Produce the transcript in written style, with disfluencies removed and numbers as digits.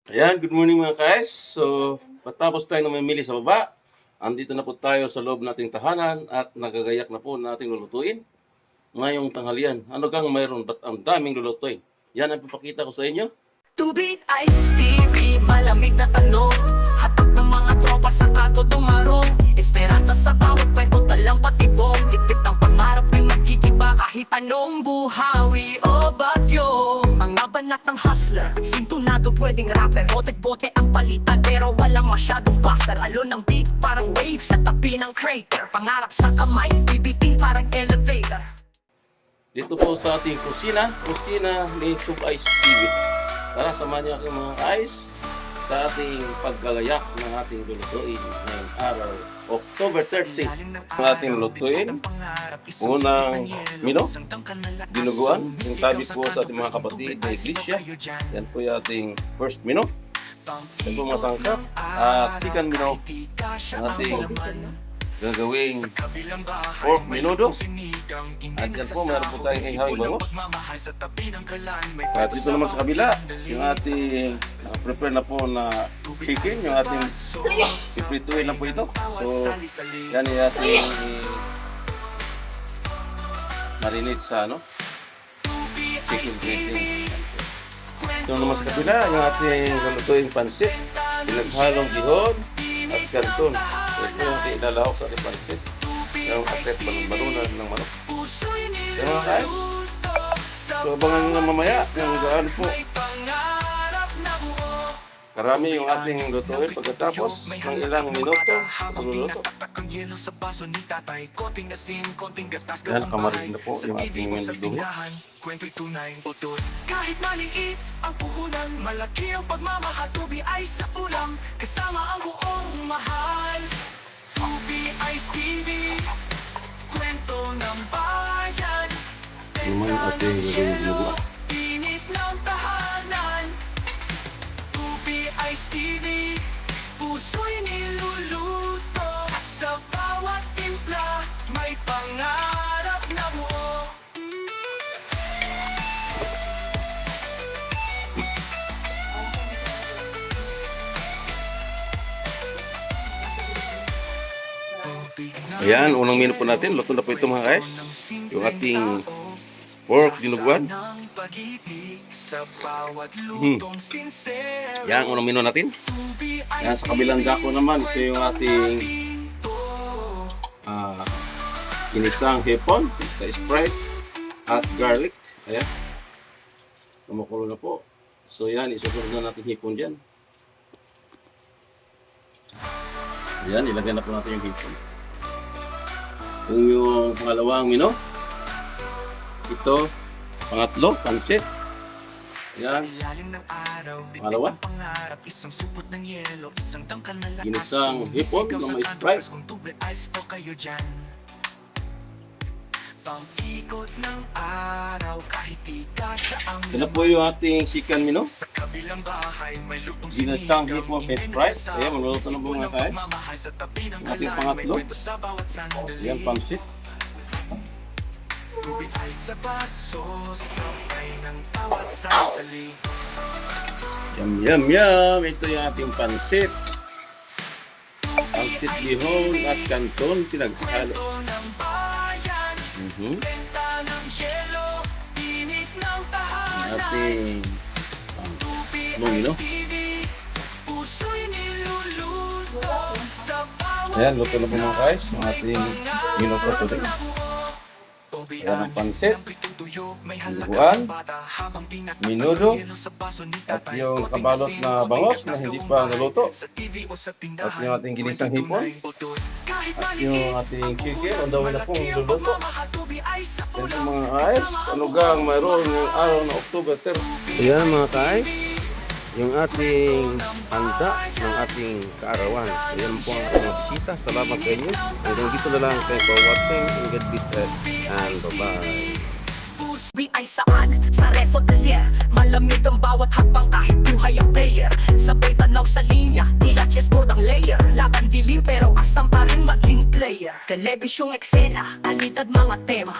Ayan, good morning mga guys. So, patapos tayo na mamili sa baba, andito na po tayo sa loob nating tahanan at nagagayak na po nating lulutuin ngayong tanghalian. Ano kang mayroon? Ba't ang daming lulutuin? Yan ang papakita ko sa inyo. Tubig, ice, TV, malamig na tanong. Hatak ng mga tropa sa kanto dumarong. Esperanza sa bawat kwento, talang patibong. Dikit ang pangarap ay magkikiba kahit anong buhawi o bagyo. Mga banat ng hustler, sintunado pwedeng rapper. Bote-bote ang palitan pero walang masyadong buffer. Alon ng beat parang wave sa tabi ng crater. Pangarap sa kamay, bibitin parang elevator. Dito po sa ating kusina ni Tube Ice TV. Tara, samahan niyo aking mga guys sa ating paggagayak ng ating lulutuin ngayong araw, October 30. Ang ating lulutuin, unang mino, dinuguan, sintabi po sa ating mga kapatid na iglesia. Yan po yung ating first mino. Yan po mga sangkap. At second mino, ang ating gagawing pork menudo. At yan po, meron po tayong ihawing bangus. At dito naman sa kabila, yung ating prepare na po na chicken, yung ating iprituin na po ito. So, yan yung ating marinate sa chicken plating. Ito naman sa kabila, yung ating lulutuing pansit, pinaghalong gihon at kanton. Ito yung ilalahok sa ating pansit. Yung aset balunan ng manok. Yan mga guys. So abangan nyo na mamaya yung gaano po karami yung ating lutuin pagkatapos ng ilang minuto magluluto. Yan, kamarin na po yung ating menudo. Kahit maliit ang puhunan, malaki ang pagmamahal. Tubi ay sa ulam, kasama ang buong mahal. Tubi Ice TV, kwento ng bayan. Naman yung ating gagawin dinuguan. Init ng tahanan. Tubi Ice TV, puso'y niluluto. Sa bawat timpla, may pangarap na buo. Ayan, unang menu po natin. Luto na po ito mga guys. Yung ating pork dinuguan. Yan, unang menu natin. Yan, sa kabilang dako naman, ito yung ating ginisang hipon sa Sprite at garlic. Ayan. Kumukulo na po. So yan, isusunod na natin hipon dyan. Ayan, ilagay na po natin yung hipon. Yung pangalawang menu. Ito, pangatlo, pansit. Ayan. Pangalawa. Ginisang hipon na may Sprite. Ito po yung ating second menu. Ginisang hipon sa Sprite. Ayan, magluluto na po mga guys. Yung ating pangatlo. Ayan, pansit. Yum, yum, yum. Ito yung ating pansit. Pansit gihon at kanton pinaghalo. Ating mungino. Ayan, luto na po mga guys. Yung ating mino for today. Ayan ang pansit, dinuguan, menudo, at yung nakabalot na bangos na hindi pa naluto, at yung ating ginisang hipon, at yung ating chicken, on the way na pong luluto. Yan po mga guys, ano gang mayroon yung araw na October 30. So yan mga guys, yung ating handa ng ating kaarawan. So yan po ang ating bisita. Salamat sa inyo. Hanggang dito na lang. Thanks for watching. And God bless and bye-bye. Ay saan? Sa refotelier. Malamig ang bawat hakbang kahit buhay ang player. Sabay tanaw sa linya, tila chessboard ang layer. Laban dilim pero asam pa rin maging player. Telebisyong eksena, alitad mga tema.